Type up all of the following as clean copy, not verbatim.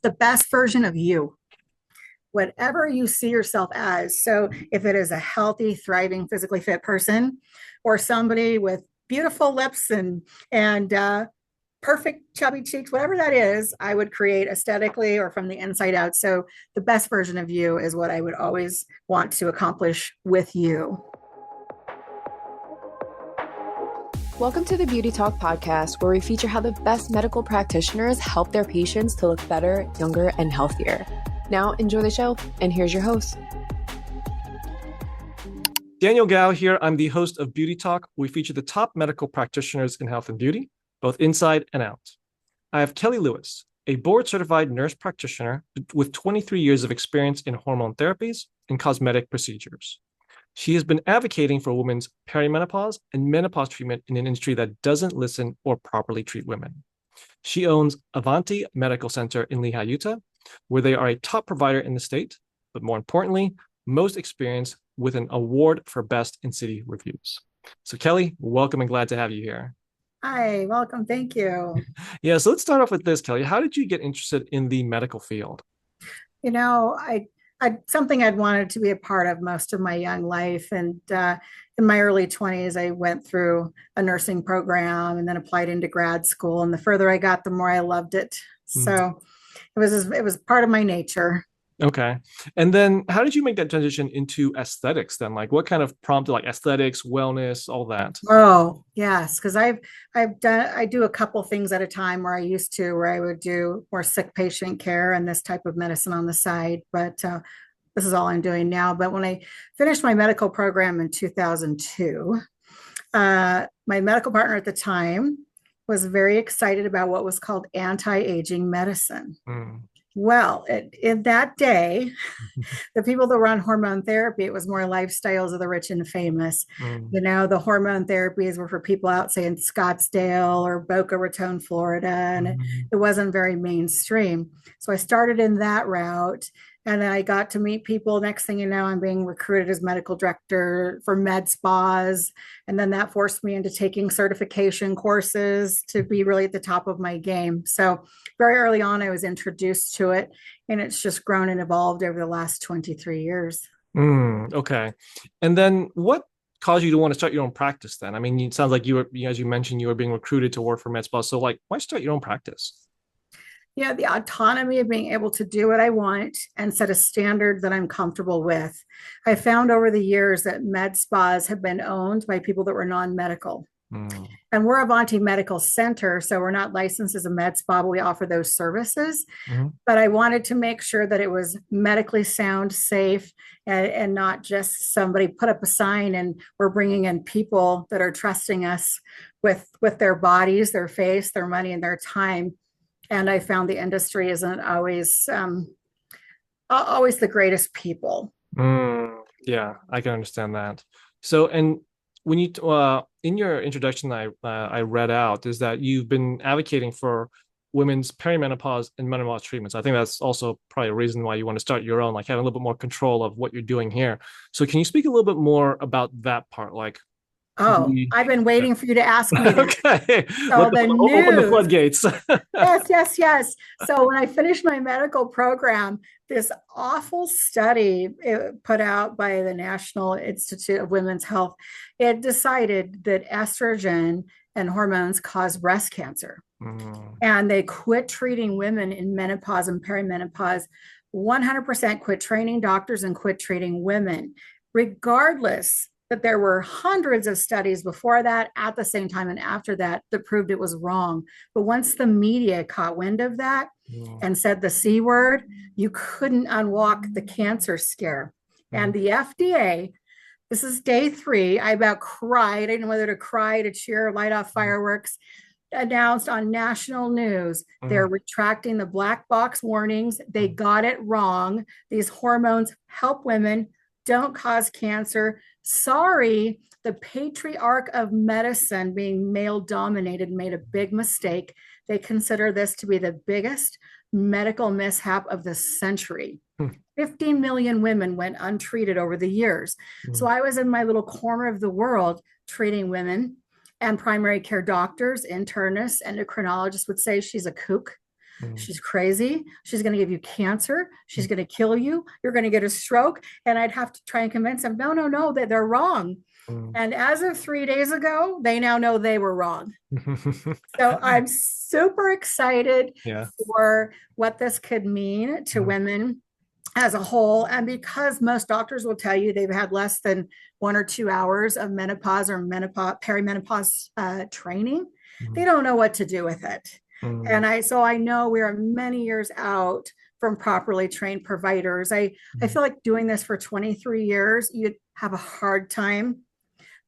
the best version of you, whatever you see yourself as. So if it is a healthy, thriving, physically fit person, or somebody with beautiful lips and perfect chubby cheeks, whatever that is, I would create aesthetically or from the inside out. So the best version of you is what I would always want to accomplish with you. Welcome to the Beauty Talk podcast, where we feature how the best medical practitioners help their patients to look better, younger, and healthier. Now, enjoy the show, and here's your host. Daniel Gao here. I'm the host of Beauty Talk. We feature the top medical practitioners in health and beauty, both inside and out. I have Kellie Lewis, a board-certified nurse practitioner with 23 years of experience in hormone therapies and cosmetic procedures. She has been advocating for women's perimenopause and menopause treatment in an industry that doesn't listen or properly treat women. She owns Avanti Medical Center in Lehi, Utah, where they are a top provider in the state, but more importantly, most experienced with an award for best in city reviews. So Kellie, welcome and glad to have you here. Hi, welcome. Thank you. Yeah, so let's start off with this, Kellie. How did you get interested in the medical field? You know, I something I'd wanted to be a part of most of my young life. And in my early 20s, I went through a nursing program and then applied into grad school. And the further I got, the more I loved it. So it was part of my nature. Okay. And then how did you make that transition into aesthetics then? Like what kind of prompted like aesthetics, wellness, all that? Oh, yes, because I do a couple things at a time where I would do more sick patient care and this type of medicine on the side. But this is all I'm doing now. But when I finished my medical program in 2002, my medical partner at the time was very excited about what was called anti-aging medicine. Well, in that day, the people that were on hormone therapy, it was more lifestyles of the rich and famous. You know, the hormone therapies were for people out, say, in Scottsdale or Boca Raton, Florida, and it wasn't very mainstream. So I started in that route. And then I got to meet people. Next thing you know, I'm being recruited as medical director for med spas. And then that forced me into taking certification courses to be really at the top of my game. So very early on, I was introduced to it, and it's just grown and evolved over the last 23 years. Okay. And then what caused you to want to start your own practice then? I mean, it sounds like you were, as you mentioned, you were being recruited to work for med spas. So like, why start your own practice? Yeah, the autonomy of being able to do what I want and set a standard that I'm comfortable with. I found over the years that med spas have been owned by people that were non-medical. And we're Avanti Medical Center, so we're not licensed as a med spa, but we offer those services. But I wanted to make sure that it was medically sound, safe, and not just somebody put up a sign and we're bringing in people that are trusting us with their bodies, their face, their money, and their time. And I found the industry isn't always the greatest people. Yeah, I can understand that. So, and when you in your introduction, I read out is that you've been advocating for women's perimenopause and menopause treatments. I think that's also probably a reason why you want to start your own, like having a little bit more control of what you're doing here. So, can you speak a little bit more about that part, like? Oh, I've been waiting for you to ask me that. Okay. So Open the floodgates. Yes. So when I finished my medical program, this awful study put out by the National Institute of Women's Health, it decided that estrogen and hormones cause breast cancer. And they quit treating women in menopause and perimenopause. 100% quit training doctors and quit treating women, regardless that there were hundreds of studies before that, at the same time, and after that proved it was wrong. But once the media caught wind of that and said the C word, you couldn't unwalk the cancer scare. And the FDA, this is day 3, I about cried. I didn't know whether to cry, to cheer, light off fireworks. Announced on national news, they're retracting the black box warnings. They got it wrong. These hormones help women, don't cause cancer. Sorry, the patriarch of medicine, being male dominated, made a big mistake. They consider this to be the biggest medical mishap of the century. 50 million women went untreated over the years. So I was in my little corner of the world treating women, and primary care doctors, internists, endocrinologists would say she's a kook. She's crazy. She's going to give you cancer. She's going to kill you. You're going to get a stroke. And I'd have to try and convince them, no, no, no, that they're wrong. And as of 3 days ago, they now know they were wrong. So I'm super excited for what this could mean to women as a whole. And because most doctors will tell you they've had less than 1 or 2 hours of menopause or perimenopause training, they don't know what to do with it. And I know we are many years out from properly trained providers. I feel like doing this for 23 years, you'd have a hard time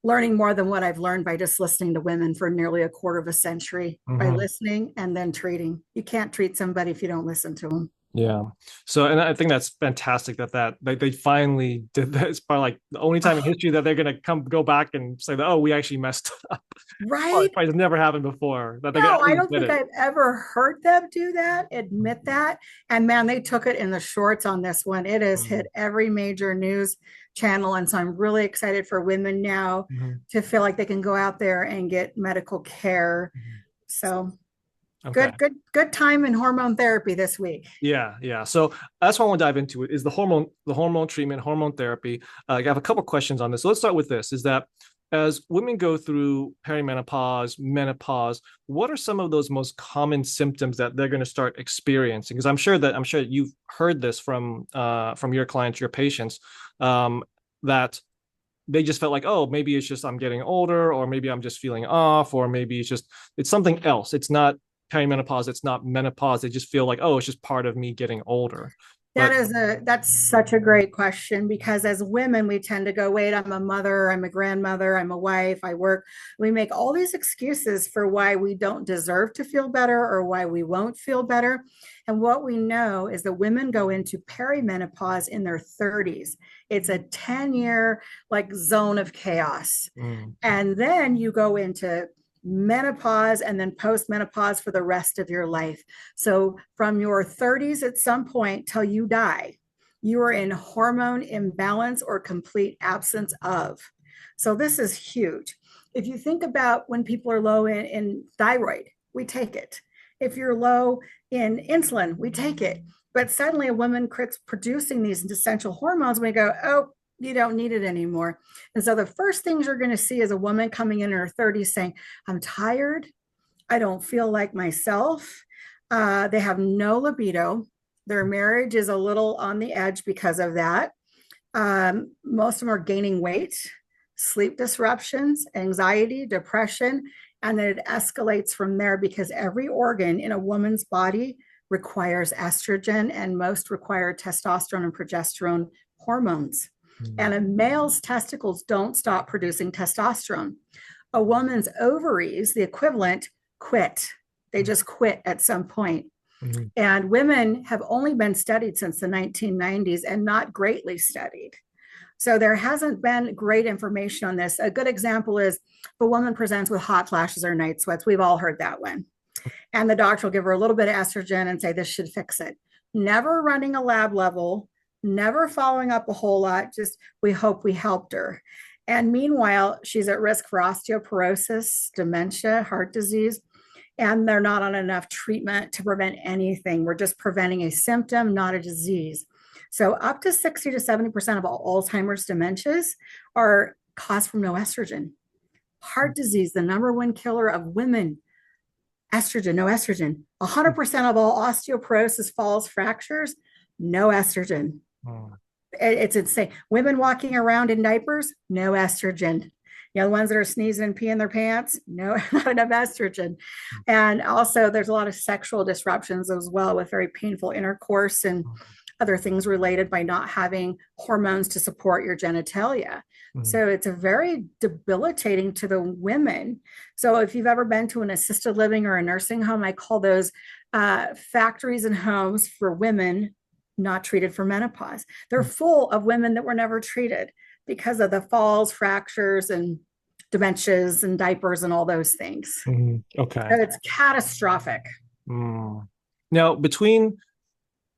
learning more than what I've learned by just listening to women for nearly a quarter of a century, by listening and then treating. You can't treat somebody if you don't listen to them. Yeah. So, and I think that's fantastic that they finally did that. It's probably like the only time in history that they're going to go back and say that, oh, we actually messed up. Right. Probably has never happened before. That No, I don't think I've ever heard them do that, admit that. And man, they took it in the shorts on this one. It has hit every major news channel. And so I'm really excited for women now to feel like they can go out there and get medical care. So good time in hormone therapy this week. Yeah. So that's what I want to dive into, is the hormone treatment, hormone therapy. I have a couple questions on this. So let's start with this, is that as women go through perimenopause, menopause, what are some of those most common symptoms that they're going to start experiencing? Because I'm sure you've heard this from your clients, your patients, that they just felt like, oh, maybe it's just I'm getting older, or maybe I'm just feeling off, or maybe it's something else. It's not perimenopause, it's not menopause. They just feel like, oh, it's just part of me getting older. That's such a great question, because as women, we tend to go, wait, I'm a mother, I'm a grandmother, I'm a wife, I work. We make all these excuses for why we don't deserve to feel better or why we won't feel better. And what we know is that women go into perimenopause in their 30s. It's a 10-year zone of chaos. And then you go into menopause and then post-menopause for the rest of your life. So from your 30s at some point till you die, you are in hormone imbalance or complete absence of. So this is huge. If you think about when people are low in thyroid, we take it. If you're low in insulin, we take it. But suddenly a woman quits producing these essential hormones, we go, oh, you don't need it anymore. And so the first things you're going to see is a woman coming in her 30s saying, I'm tired. I don't feel like myself. They have no libido. Their marriage is a little on the edge because of that. Most of them are gaining weight, sleep disruptions, anxiety, depression, and then it escalates from there, because every organ in a woman's body requires estrogen, and most require testosterone and progesterone hormones. And a male's testicles don't stop producing testosterone. A woman's ovaries, the equivalent, quit. They just quit at some point. And women have only been studied since the 1990s and not greatly studied. So there hasn't been great information on this. A good example is if a woman presents with hot flashes or night sweats. We've all heard that one. And the doctor will give her a little bit of estrogen and say, this should fix it. Never running a lab level, never following up a whole lot, just we hope we helped her. And meanwhile, she's at risk for osteoporosis, dementia, heart disease, and they're not on enough treatment to prevent anything. We're just preventing a symptom, not a disease. So up to 60 to 70% of all Alzheimer's dementias are caused from no estrogen. Heart disease, the number one killer of women, estrogen, no estrogen. 100% of all osteoporosis, falls, fractures, no estrogen. It's insane. Women walking around in diapers, no estrogen. The ones that are sneezing and peeing their pants, no, not enough estrogen. And also there's a lot of sexual disruptions as well, with very painful intercourse and other things related by not having hormones to support your genitalia. So it's a very debilitating to the women. So if you've ever been to an assisted living or a nursing home, I call those factories and homes for women not treated for menopause. They're full of women that were never treated because of the falls, fractures, and dementias and diapers and all those things. Okay. So it's catastrophic. Now, between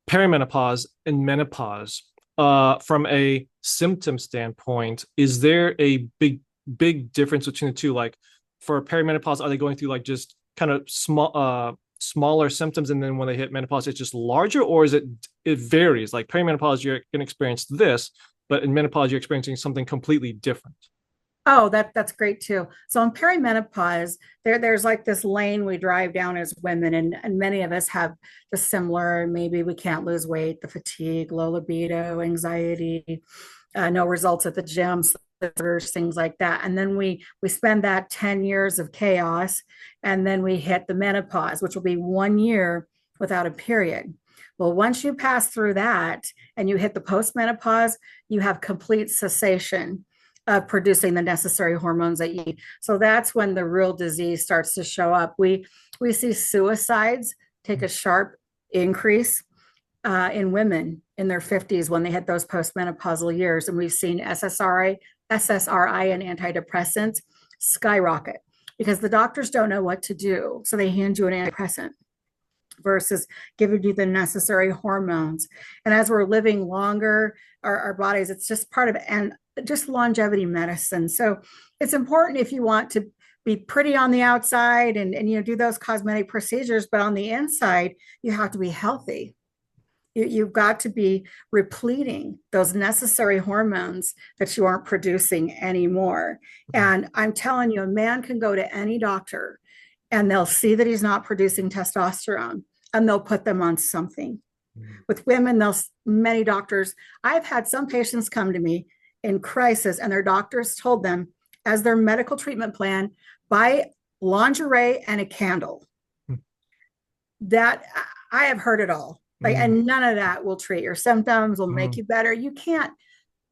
perimenopause and menopause, from a symptom standpoint, is there a big difference between the two? Like for perimenopause, are they going through like just kind of small smaller symptoms, and then when they hit menopause, it's just larger, or is it varies? Like perimenopause, you're going to experience this, but in menopause, you're experiencing something completely different. Oh, that's great too. So in perimenopause, there's like this lane we drive down as women, and many of us have the similar, maybe we can't lose weight, the fatigue, low libido, anxiety, no results at the gym, things like that. And then we spend that 10 years of chaos, and then we hit the menopause, which will be 1 year without a period. Well, once you pass through that and you hit the postmenopause, you have complete cessation of producing the necessary hormones that you need. So that's when the real disease starts to show up. We see suicides take a sharp increase in women in their 50s when they hit those postmenopausal years. And we've seen SSRI and antidepressants skyrocket because the doctors don't know what to do. So they hand you an antidepressant versus giving you the necessary hormones. And as we're living longer, our bodies, it's just part of, and just longevity medicine. So it's important if you want to be pretty on the outside and do those cosmetic procedures, but on the inside, you have to be healthy. You've got to be repleting those necessary hormones that you aren't producing anymore. And I'm telling you, a man can go to any doctor and they'll see that he's not producing testosterone and they'll put them on something. With women, many doctors, I've had some patients come to me in crisis and their doctors told them as their medical treatment plan, buy lingerie and a candle. That I have heard it all. And none of that will treat your symptoms, will make you better. You can't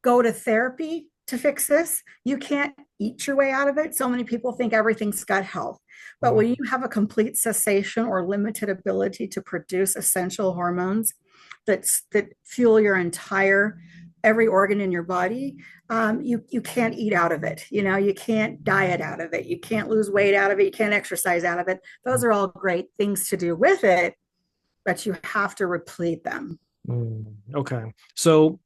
go to therapy to fix this. You can't eat your way out of it. So many people think everything's gut health. But when you have a complete cessation or limited ability to produce essential hormones that fuel your entire every organ in your body, you can't eat out of it. You can't diet out of it. You can't lose weight out of it. You can't exercise out of it. Those are all great things to do with it, but you have to replete them. Okay. So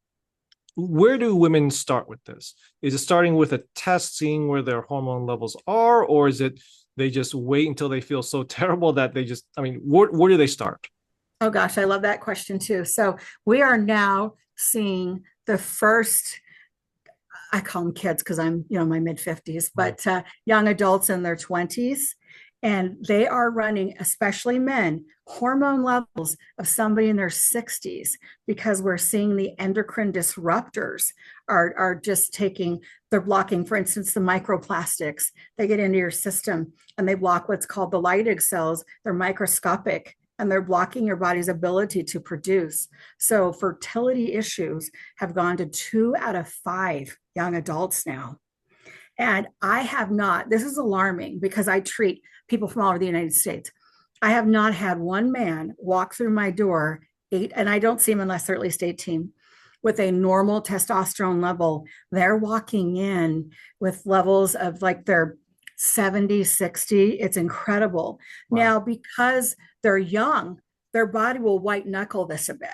where do women start with this? Is it starting with a test, seeing where their hormone levels are, or is it they just wait until they feel so terrible that they just, where do they start? Oh gosh, I love that question too. So we are now seeing the first, I call them kids because I'm, my mid 50s, but young adults in their 20s. And they are running, especially men, hormone levels of somebody in their 60s because we're seeing the endocrine disruptors are just they're blocking, for instance, the microplastics. They get into your system and they block what's called the Leydig cells. They're microscopic and they're blocking your body's ability to produce. So fertility issues have gone to 2 out of 5 young adults now. And I have not, this is alarming because I treat people from all over the United States. I have not had one man walk through my door, and I don't see them unless they're at least 18, with a normal testosterone level. They're walking in with levels of like their 70, 60. It's incredible. Wow. Now, because they're young, their body will white knuckle this a bit.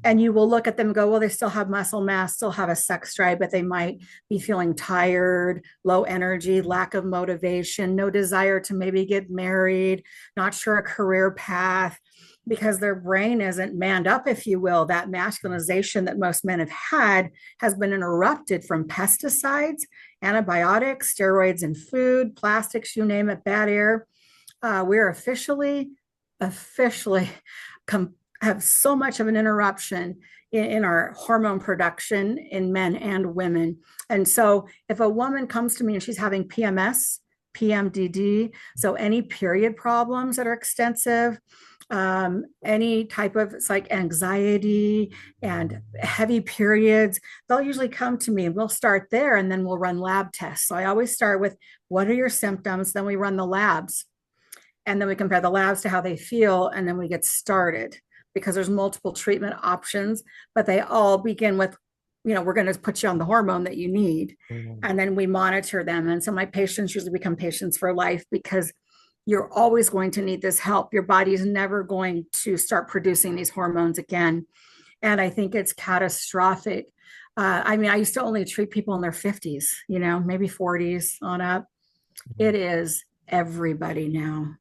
And you will look at them and go, well, they still have muscle mass, still have a sex drive, but they might be feeling tired, low energy, lack of motivation, no desire to maybe get married, not sure a career path, because their brain isn't manned up, if you will. That masculinization that most men have had has been interrupted from pesticides, antibiotics, steroids in food, plastics, you name it, bad air. We're officially have so much of an interruption in our hormone production in men and women. And so if a woman comes to me and she's having PMS, PMDD, so any period problems that are extensive, any type of, it's like anxiety and heavy periods, they'll usually come to me and we'll start there and then we'll run lab tests. So I always start with, what are your symptoms? Then we run the labs. And then we compare the labs to how they feel, and then we get started because there's multiple treatment options, but they all begin with, we're going to put you on the hormone that you need. And then we monitor them. And so my patients usually become patients for life because you're always going to need this help. Your body is never going to start producing these hormones again. And I think it's catastrophic. I used to only treat people in their 50s, maybe 40s on up. It is everybody now.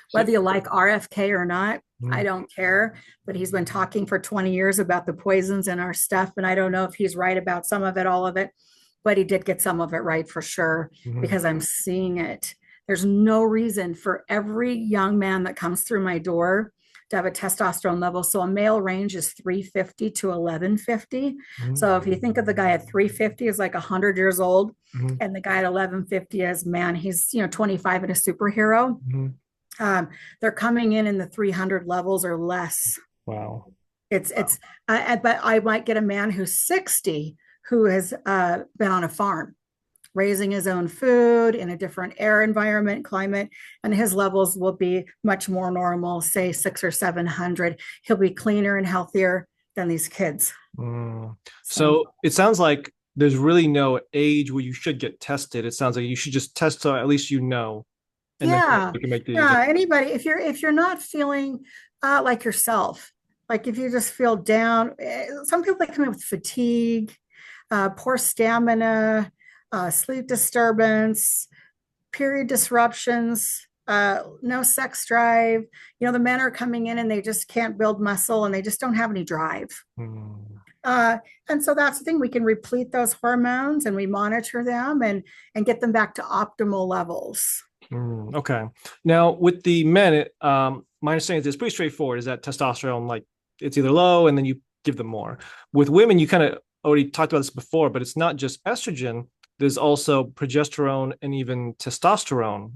So, Whether you like RFK or not, I mm, don't care. But he's been talking for 20 years about the poisons in our stuff. And I don't know if he's right about some of it, all of it, but he did get some of it right for sure, mhm, because I'm seeing it. There's no reason for every young man that comes through my door to have a testosterone level. So a male range is 350 to 1150. mhm, So if you think of the guy at 350 as like 100 years old, mhm, and the guy at 1150 is, man, he's 25 and a superhero. mhm. They're coming in the 300 levels or less. Wow. It's but I might get a man who's 60 who has been on a farm raising his own food in a different air environment, climate, and his levels will be much more normal, say 600 or 700. He'll be cleaner and healthier than these kids. Mm. So So it sounds like there's really no age where you should get tested. It sounds like you should just test so at least you know, and then yeah, you can make the yeah. adjustment. Anybody, if you're not feeling like yourself, like if you just feel down, some people that come in with fatigue, poor stamina, sleep disturbance, period disruptions, no sex drive. The men are coming in and they just can't build muscle and they just don't have any drive. Mm. Uh, and so that's the thing. We can replete those hormones and we monitor them and get them back to optimal levels. Okay. Now with the men, my understanding is it's pretty straightforward. Is that testosterone, like it's either low and then you give them more. With women, you kind of already talked about this before, but it's not just estrogen. There's also progesterone and even testosterone.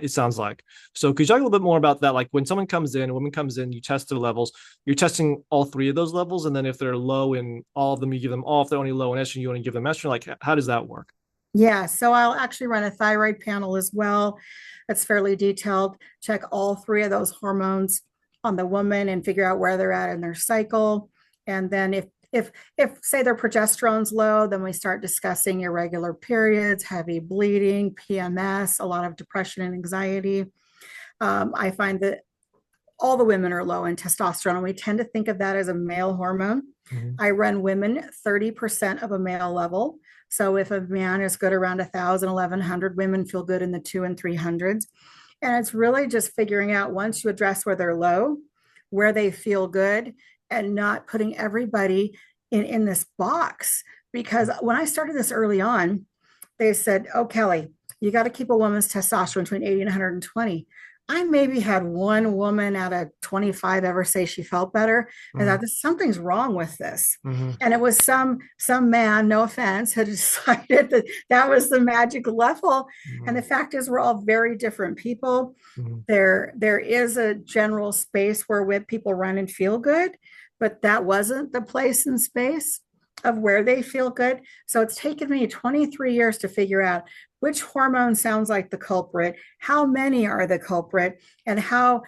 It sounds like. So could you talk a little bit more about that? Like when someone comes in, a woman comes in, you test their levels. You're testing all three of those levels, and then if they're low in all of them, you give them all. If they're only low in estrogen, you only give them estrogen. Like how does that work? Yeah, so I'll actually run a thyroid panel as well. That's fairly detailed. Check all three of those hormones on the woman and figure out where they're at in their cycle. And then if say their progesterone's low, then we start discussing irregular periods, heavy bleeding, PMS, a lot of depression and anxiety. I find that all the women are low in testosterone, and we tend to think of that as a male hormone. Mhm. I run women 30% of a male level. So if a man is good around 1,000, 1,100, women feel good in the 200s and 300s. And it's really just figuring out, once you address where they're low, where they feel good, and not putting everybody in this box. Because when I started this early on, they said, oh, Kellie, you got to keep a woman's testosterone between 80 and 120. I maybe had one woman out of 25 ever say she felt better. I Mhm. thought, something's wrong with this. Mhm. And it was some man, no offense, had decided that that was the magic level. And the Mhm. fact is, we're all very different people. Mhm. There is a general space where people run and feel good, but that wasn't the place and space of where they feel good. So it's taken me 23 years to figure out which hormone sounds like the culprit, how many are the culprit, and how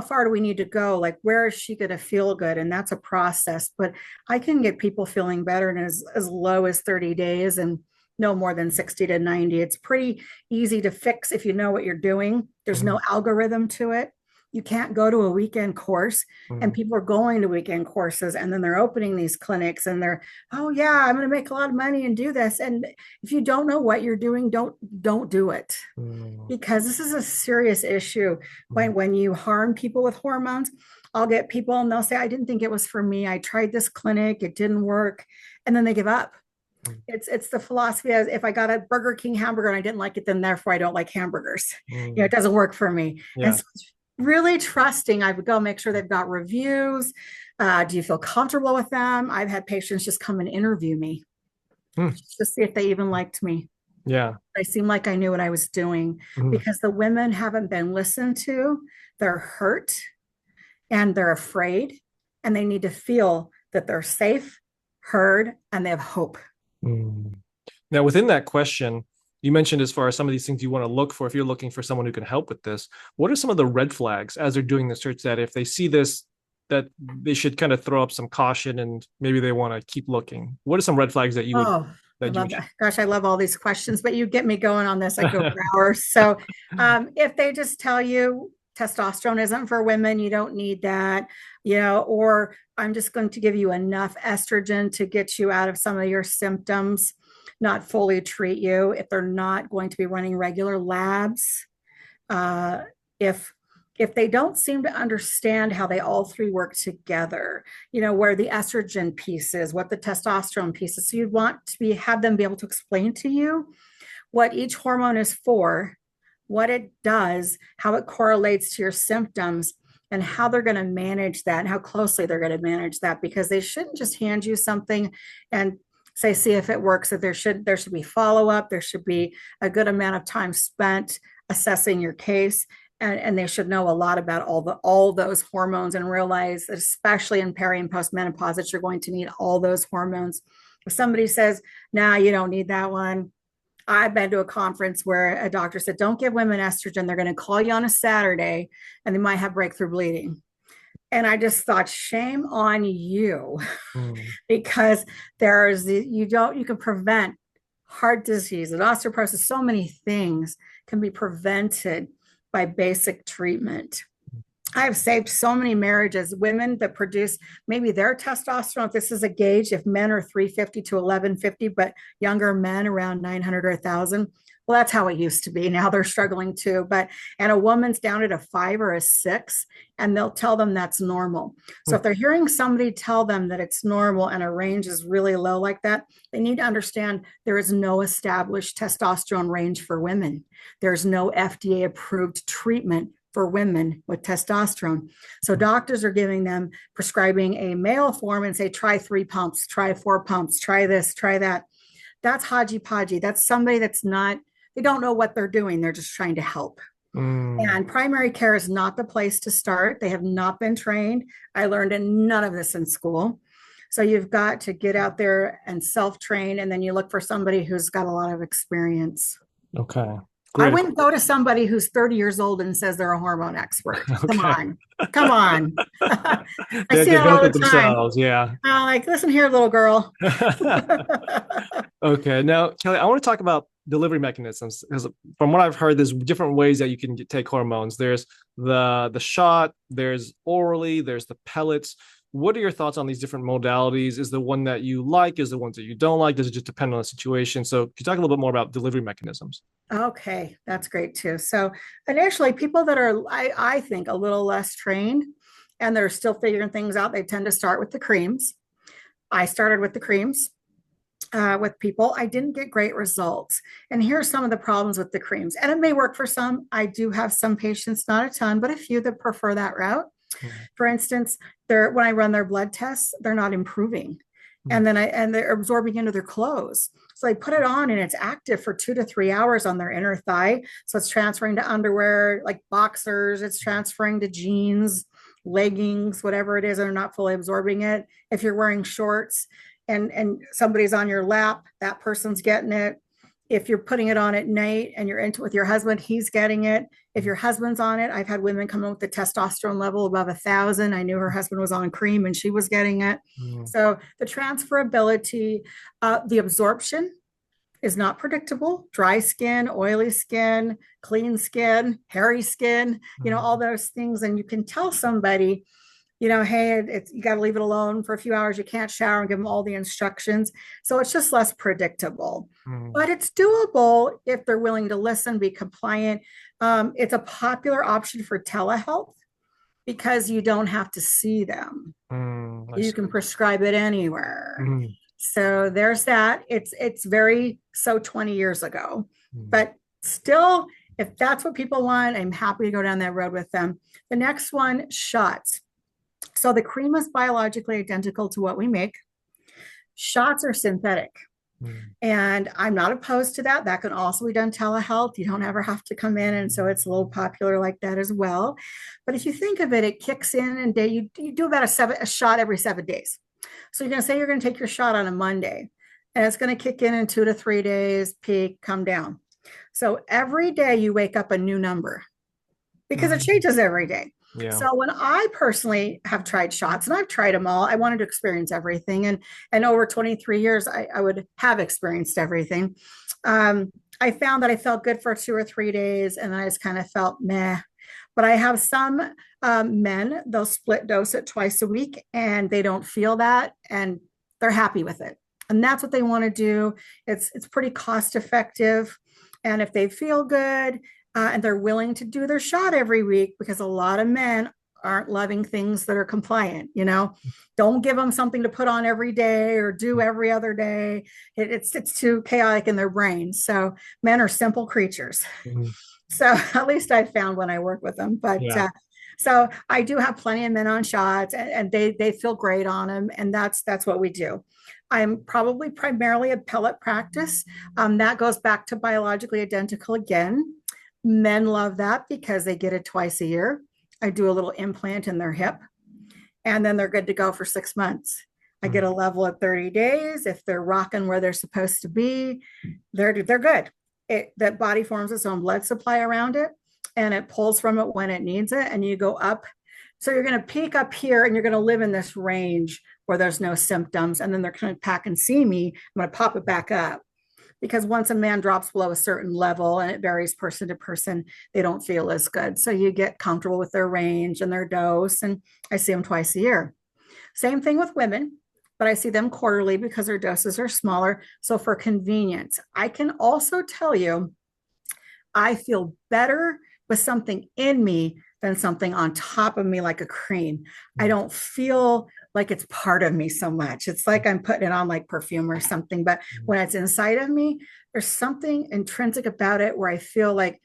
far do we need to go? Like, where is she going to feel good? And that's a process. But I can get people feeling better in as low as 30 days and no more than 60 to 90. It's pretty easy to fix if you know what you're doing. There's no Mhm. algorithm to it. You can't go to a weekend course, and Mhm. people are going to weekend courses and then they're opening these clinics and they're, oh yeah, I'm going to make a lot of money and do this. And if you don't know what you're doing, don't do it, Mhm. because this is a serious issue. Mhm. When you harm people with hormones, I'll get people and they'll say, I didn't think it was for me. I tried this clinic, it didn't work. And then they give up. It's the philosophy as, if I got a Burger King hamburger and I didn't like it, then therefore I don't like hamburgers. It Mhm. doesn't work for me. And Yeah. so it's really trusting. I would go make sure they've got reviews. Do you feel comfortable with them? I've had patients just come and interview me Hmm. just to see if they even liked me. Yeah. I seemed like I knew what I was doing, Mhm. because the women haven't been listened to. They're hurt and they're afraid, and they need to feel that they're safe, heard, and they have hope. Mm. Now, within that question, you mentioned as far as some of these things you want to look for if you're looking for someone who can help with this. What are some of the red flags as they're doing the search, that if they see this, that they should kind of throw up some caution and maybe they want to keep looking? What are some red flags that you would Oh, I that you love would? that. Gosh, I love all these questions, but you get me going on this. I go for hours. So, if they just tell you testosterone isn't for women, you don't need that, or I'm just going to give you enough estrogen to get you out of some of your symptoms, not fully treat you. If they're not going to be running regular labs, if they don't seem to understand how they all three work together, where the estrogen piece is, what the testosterone piece is. So you'd want to have them be able to explain to you what each hormone is for, what it does, how it correlates to your symptoms, and how they're going to manage that and how closely they're going to manage that, because they shouldn't just hand you something and say, see if it works. That there should be follow-up. There should be a good amount of time spent assessing your case. And they should know a lot about all those hormones, and realize that especially in peri and postmenopause that you're going to need all those hormones. If somebody says, nah, you don't need that one. I've been to a conference where a doctor said, don't give women estrogen. They're going to call you on a Saturday and they might have breakthrough bleeding. And I just thought, shame on you, because you can prevent heart disease and osteoporosis. So many things can be prevented by basic treatment. I've saved so many marriages, women that produce maybe their testosterone. If this is a gauge, if men are 350 to 1150, but younger men around 900 or 1,000. Well, that's how it used to be. Now they're struggling too. And a woman's down at a 5 or a 6, and they'll tell them that's normal. So if they're hearing somebody tell them that it's normal and a range is really low like that, they need to understand there is no established testosterone range for women. There's no FDA approved treatment for women with testosterone. So doctors are prescribing a male form and say, try 3 pumps, try 4 pumps, try this, try that. That's hodgepodge. That's somebody they don't know what they're doing. They're just trying to help. And primary care is not the place to start. They have not been trained. I learned none of this in school. So you've got to get out there and self-train, and then you look for somebody who's got a lot of experience. Okay. Great. I wouldn't go to somebody who's 30 years old and says they're a hormone expert. Come on. I see it all the time. Yeah. Like, listen here, little girl. Okay. Now, Kellie, I want to talk about delivery mechanisms, because from what I've heard, there's different ways that you can take hormones. There's the shot, there's orally, there's the pellets. What are your thoughts on these different modalities? Is the one that you like? Is the ones that you don't like? Does it just depend on the situation? So could you talk a little bit more about delivery mechanisms? Okay, that's great too. So initially, people that are, I think, a little less trained and they're still figuring things out, they tend to start with the creams. I started with the creams with people. I didn't get great results. And here are some of the problems with the creams. And it may work for some. I do have some patients, not a ton, but a few that prefer that route. For instance, when I run their blood tests, they're not improving. And they're absorbing into their clothes. So they put it on and it's active for 2 to 3 hours on their inner thigh. So it's transferring to underwear, like boxers, it's transferring to jeans, leggings, whatever it is, and they're not fully absorbing it. If you're wearing shorts and somebody's on your lap, that person's getting it. If you're putting it on at night and you're into it with your husband, he's getting it. If your husband's on it, I've had women come in with the testosterone level above 1,000. I knew her husband was on cream and she was getting it. So the transferability, the absorption is not predictable. Dry skin, oily skin, clean skin, hairy skin, all those things. And you can tell somebody, hey, you got to leave it alone for a few hours. You can't shower, and give them all the instructions. So it's just less predictable, but it's doable if they're willing to listen, be compliant. It's a popular option for telehealth because you don't have to see them. You can prescribe it anywhere. So there's that. It's very 20 years ago, but still, if that's what people want, I'm happy to go down that road with them. The next one, shots. So the cream is biologically identical to what we make. Shots are synthetic. And I'm not opposed to that. That can also be done telehealth. You don't ever have to come in. And so it's a little popular like that as well. But if you think of it, it kicks in and you do about a shot every 7 days. So you're going to say you're going to take your shot on a Monday, and it's going to kick in 2 to 3 days, peak, come down. So every day you wake up a new number because it changes every day. Yeah. So when I personally have tried shots, and I've tried them all, I wanted to experience everything. And over 23 years, I would have experienced everything. I found that I felt good for 2 or 3 days, and then I just kind of felt meh. But I have some men, they'll split dose it twice a week, and they don't feel that, and they're happy with it. And that's what they want to do. It's pretty cost effective. And if they feel good, and they're willing to do their shot every week because a lot of men aren't loving things that are compliant. Don't give them something to put on every day or do every other day. It's too chaotic in their brains. So men are simple creatures. Mhm. So at least I found when I work with them. But Yeah. so I do have plenty of men on shots, and they feel great on them, and that's what we do. I'm probably primarily a pellet practice. That goes back to biologically identical again. Men love that because they get it twice a year. I do a little implant in their hip, and then they're good to go for 6 months. I get a level at 30 days. If they're rocking where they're supposed to be, they're good. That body forms its own blood supply around it, and it pulls from it when it needs it, and you go up. So you're going to peak up here, and you're going to live in this range where there's no symptoms, and then they're going to pack and see me. I'm going to pop it back up, because once a man drops below a certain level, and it varies person to person, they don't feel as good. So you get comfortable with their range and their dose, and I see them twice a year. Same thing with women, but I see them quarterly because their doses are smaller. So for convenience, I can also tell you, I feel better with something in me than something on top of me like a cream. I don't feel like it's part of me so much. It's like I'm putting it on like perfume or something. But when it's inside of me, there's something intrinsic about it where I feel like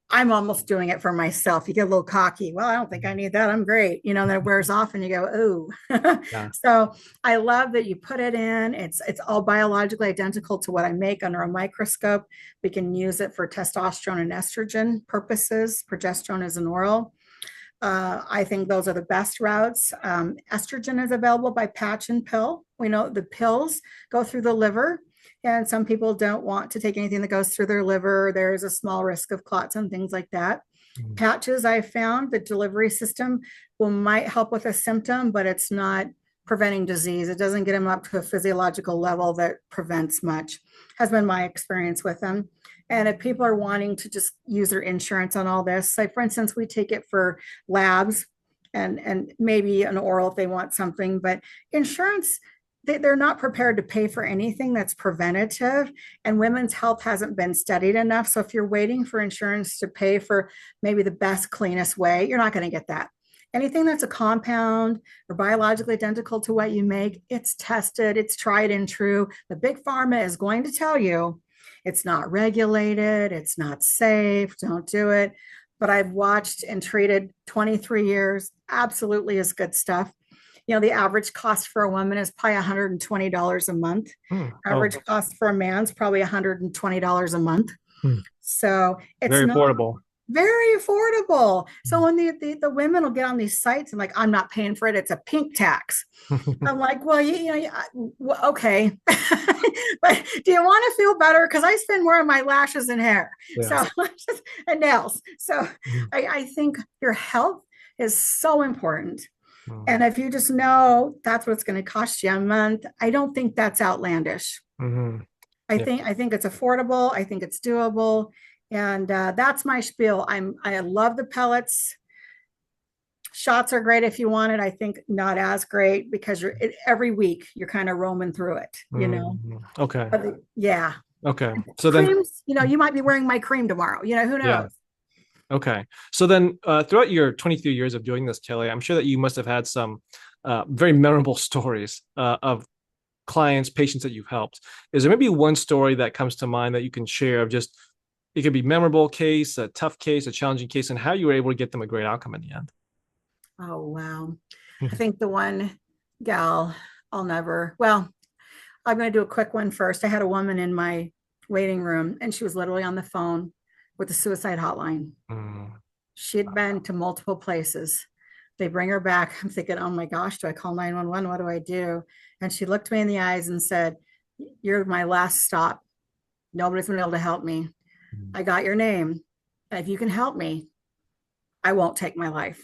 I'm almost doing it for myself. You get a little cocky. Well, I don't think I need that. I'm great. And then it wears off and you go, ooh. Yeah. So I love that you put it in. It's all biologically identical to what I make under a microscope. We can use it for testosterone and estrogen purposes. Progesterone is an oral. I think those are the best routes. Estrogen is available by patch and pill. We know the pills go through the liver, and some people don't want to take anything that goes through their liver. There's a small risk of clots and things like that. Mm-hmm. Patches, I found the delivery system might help with a symptom, but it's not preventing disease. It doesn't get them up to a physiological level that prevents much, has been my experience with them. And if people are wanting to just use their insurance on all this, like for instance, we take it for labs and maybe an oral if they want something, but insurance, they're not prepared to pay for anything that's preventative, and women's health hasn't been studied enough. So if you're waiting for insurance to pay for maybe the best, cleanest way, you're not going to get that. Anything that's a compound or biologically identical to what you make, it's tested, it's tried and true. The big pharma is going to tell you it's not regulated, it's not safe, don't do it. But I've watched and treated 23 years, absolutely is good stuff. The average cost for a woman is probably $120 a month. Average cost for a man's probably $120 a month. So it's very affordable. Very affordable. So when the women will get on these sites and like, I'm not paying for it, it's a pink tax. I'm like, well, okay. But do you want to feel better? Because I spend more on my lashes and hair, so and nails. So I think your health is so important. And if you just know that's what it's going to cost you a month, I don't think that's outlandish. Mm-hmm. I think it's affordable. I think it's doable. And that's my spiel. I love the pellets. Shots are great if you want it. I think not as great because every week you're kind of roaming through it, Okay. Yeah. Okay. So creams, you might be wearing my cream tomorrow. Who knows? Yeah. Okay. So then throughout your 23 years of doing this, Kellie, I'm sure that you must have had some very memorable stories of clients, patients that you've helped. Is there maybe one story that comes to mind that you can share of just, it could be memorable case, a tough case, a challenging case, and how you were able to get them a great outcome in the end? Oh, wow. I think the one gal I'm going to do a quick one first. I had a woman in my waiting room, and she was literally on the phone with the suicide hotline. She had been to multiple places. They bring her back. I'm thinking, oh my gosh, do I call 911? What do I do? And she looked me in the eyes and said, you're my last stop. Nobody's been able to help me. I got your name. If you can help me, I won't take my life,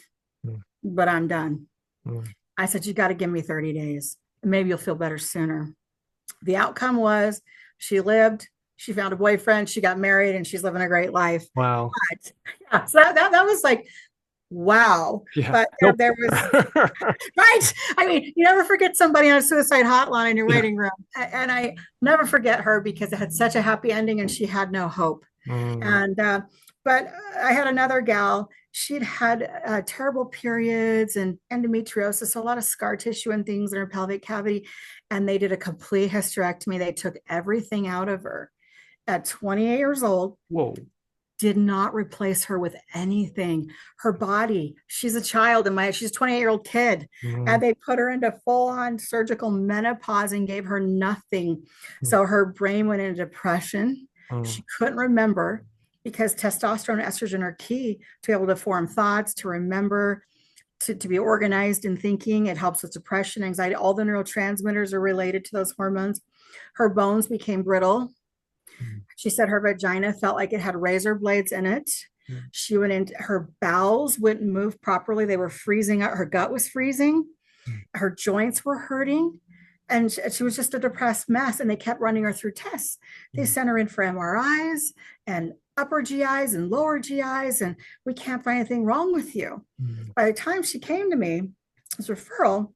but I'm done. I said, you got to give me 30 days. Maybe you'll feel better sooner. The outcome was she lived. She found a boyfriend, she got married, and she's living a great life. Wow. But, yeah, so that was like, wow. Yeah. But there was, right. I mean, you never forget somebody on a suicide hotline in your waiting room. And I never forget her because it had such a happy ending and she had no hope. And But I had another gal, she'd had terrible periods and endometriosis, so a lot of scar tissue and things in her pelvic cavity. And they did a complete hysterectomy. They took everything out of her at 28 years old. Whoa. Did not replace her with anything. Her body, she's a child she's a 28-year-old kid. And they put her into full-on surgical menopause and gave her nothing. So her brain went into depression. She couldn't remember because testosterone and estrogen are key to be able to form thoughts, to remember, to be organized in thinking. It helps with depression, anxiety. All the neurotransmitters are related to those hormones. Her bones became brittle. She said her vagina felt like it had razor blades in it. She went into her bowels wouldn't move properly. They were freezing up. Her gut was freezing. Her joints were hurting. And she was just a depressed mess. And they kept running her through tests. They sent her in for MRIs and upper GIs and lower GIs. And we can't find anything wrong with you. By the time she came to me, as referral,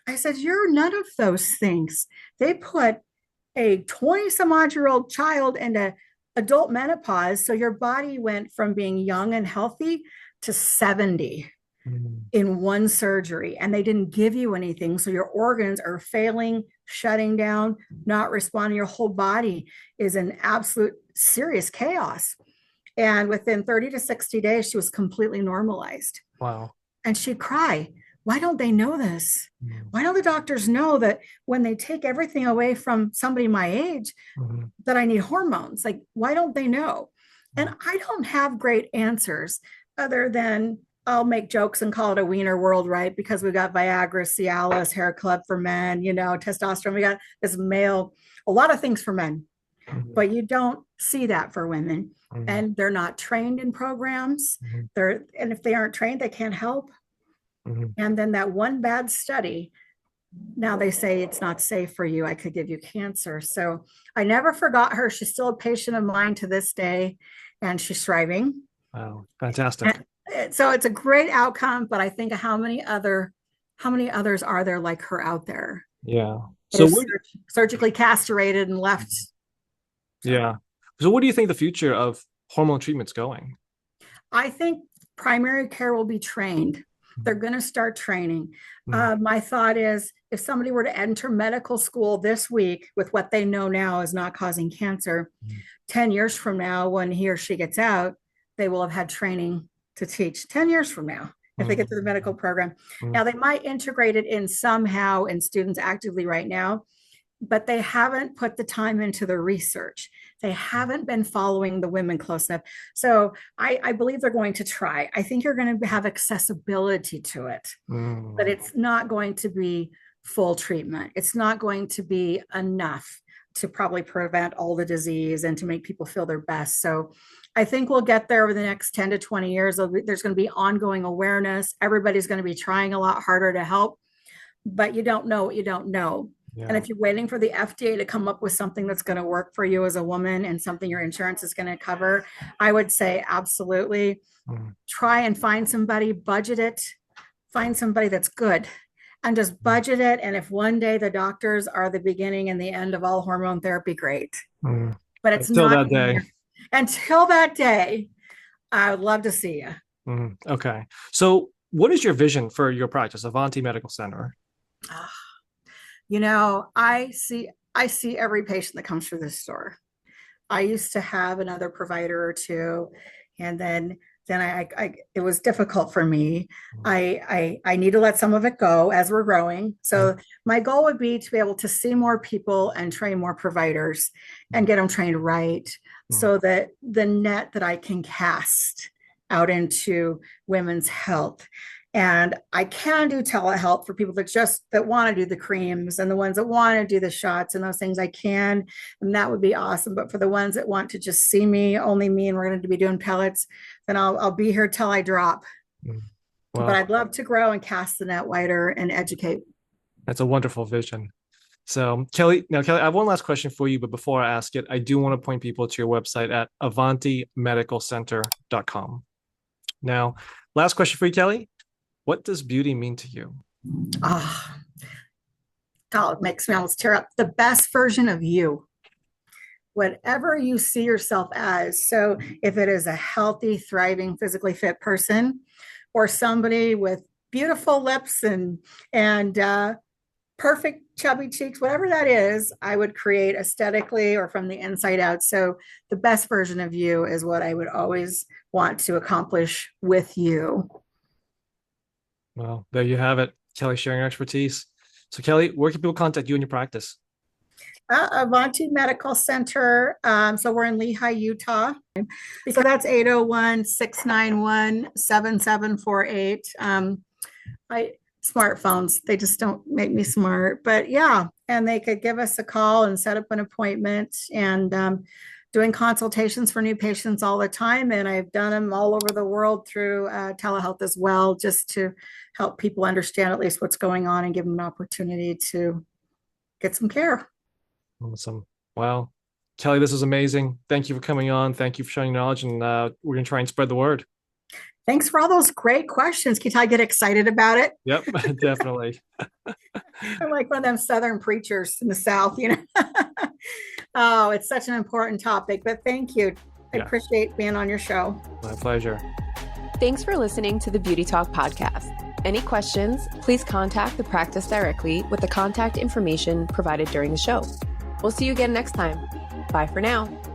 I said, you're none of those things. They put a 20 some odd year old child into adult menopause. So your body went from being young and healthy to 70 in one surgery, and they didn't give you anything. So your organs are failing, shutting down, not responding. Your whole body is in absolute serious chaos. And within 30 to 60 days, she was completely normalized. Wow. And she'd cry. Why don't they know this? Why don't the doctors know that when they take everything away from somebody my age, that I need hormones? Like, why don't they know? And I don't have great answers other than I'll make jokes and call it a wiener world, right? Because we got Viagra, Cialis, hair club for men, testosterone. We got this male, a lot of things for men, but you don't see that for women. And they're not trained in programs. And if they aren't trained, they can't help. And then that one bad study, now they say it's not safe for you. I could give you cancer. So I never forgot her. She's still a patient of mine to this day, and she's thriving. Wow, fantastic. And so it's a great outcome, but I think how many others are there like her out there? Yeah. So surgically castrated and left. Yeah. So what do you think the future of hormone treatment's going? I think primary care will be trained. They're going to start training. My thought is if somebody were to enter medical school this week with what they know now is not causing cancer, 10 years from now, when he or she gets out, they will have had training to teach 10 years from now if they get through the medical program. Now, they might integrate it in somehow in students actively right now, but they haven't put the time into the research. They haven't been following the women close enough. So I believe they're going to try. I think you're going to have accessibility to it, but it's not going to be full treatment. It's not going to be enough to probably prevent all the disease and to make people feel their best. So I think we'll get there over the next 10 to 20 years. There's going to be ongoing awareness. Everybody's going to be trying a lot harder to help, but you don't know what you don't know. Yeah. And if you're waiting for the FDA to come up with something that's going to work for you as a woman and something your insurance is going to cover, I would say absolutely try and find somebody, budget it, find somebody that's good and just budget it. And if one day the doctors are the beginning and the end of all hormone therapy, great. But it's until not that day. Until that day, I would love to see you. Okay. So what is your vision for your practice, Avanti Medical Center? I see every patient that comes through this store. I used to have another provider or two, and then it was difficult for me. I need to let some of it go as we're growing. So my goal would be to be able to see more people and train more providers and get them trained right, so that the net that I can cast out into women's health. And I can do telehealth for people that want to do the creams and the ones that want to do the shots and those things I can. And that would be awesome. But for the ones that want to just see me, only me, and we're going to be doing pellets, then I'll be here till I drop. Wow. But I'd love to grow and cast the net wider and educate. That's a wonderful vision. So Kellie, I have one last question for you, but before I ask it, I do want to point people to your website at avantimedicalcenter.com. Now, last question for you, Kellie. What does beauty mean to you? God, it makes me almost tear up. The best version of you. whatever you see yourself as. So if it is a healthy, thriving, physically fit person, or somebody with beautiful lips and perfect chubby cheeks, whatever that is, I would create aesthetically or from the inside out. So the best version of you is what I would always want to accomplish with you. Well, there you have it. Kellie sharing her expertise. So Kellie, where can people contact you in your practice? Avanti Medical Center. So we're in Lehi, Utah. So that's 801-691-7748. Smartphones, they just don't make me smart. But yeah, and they could give us a call and set up an appointment, and doing consultations for new patients all the time. And I've done them all over the world through telehealth as well, just to help people understand at least what's going on and give them an opportunity to get some care. Awesome. Wow. Kellie, this was amazing. Thank you for coming on. Thank you for sharing knowledge, and we're going to try and spread the word. Thanks for all those great questions. Can I get excited about it? Yep, definitely. I'm like one of them Southern preachers in the South, you know. Oh, it's such an important topic, but thank you. I appreciate being on your show. My pleasure. Thanks for listening to the Beauty Talk podcast. Any questions, please contact the practice directly with the contact information provided during the show. We'll see you again next time. Bye for now.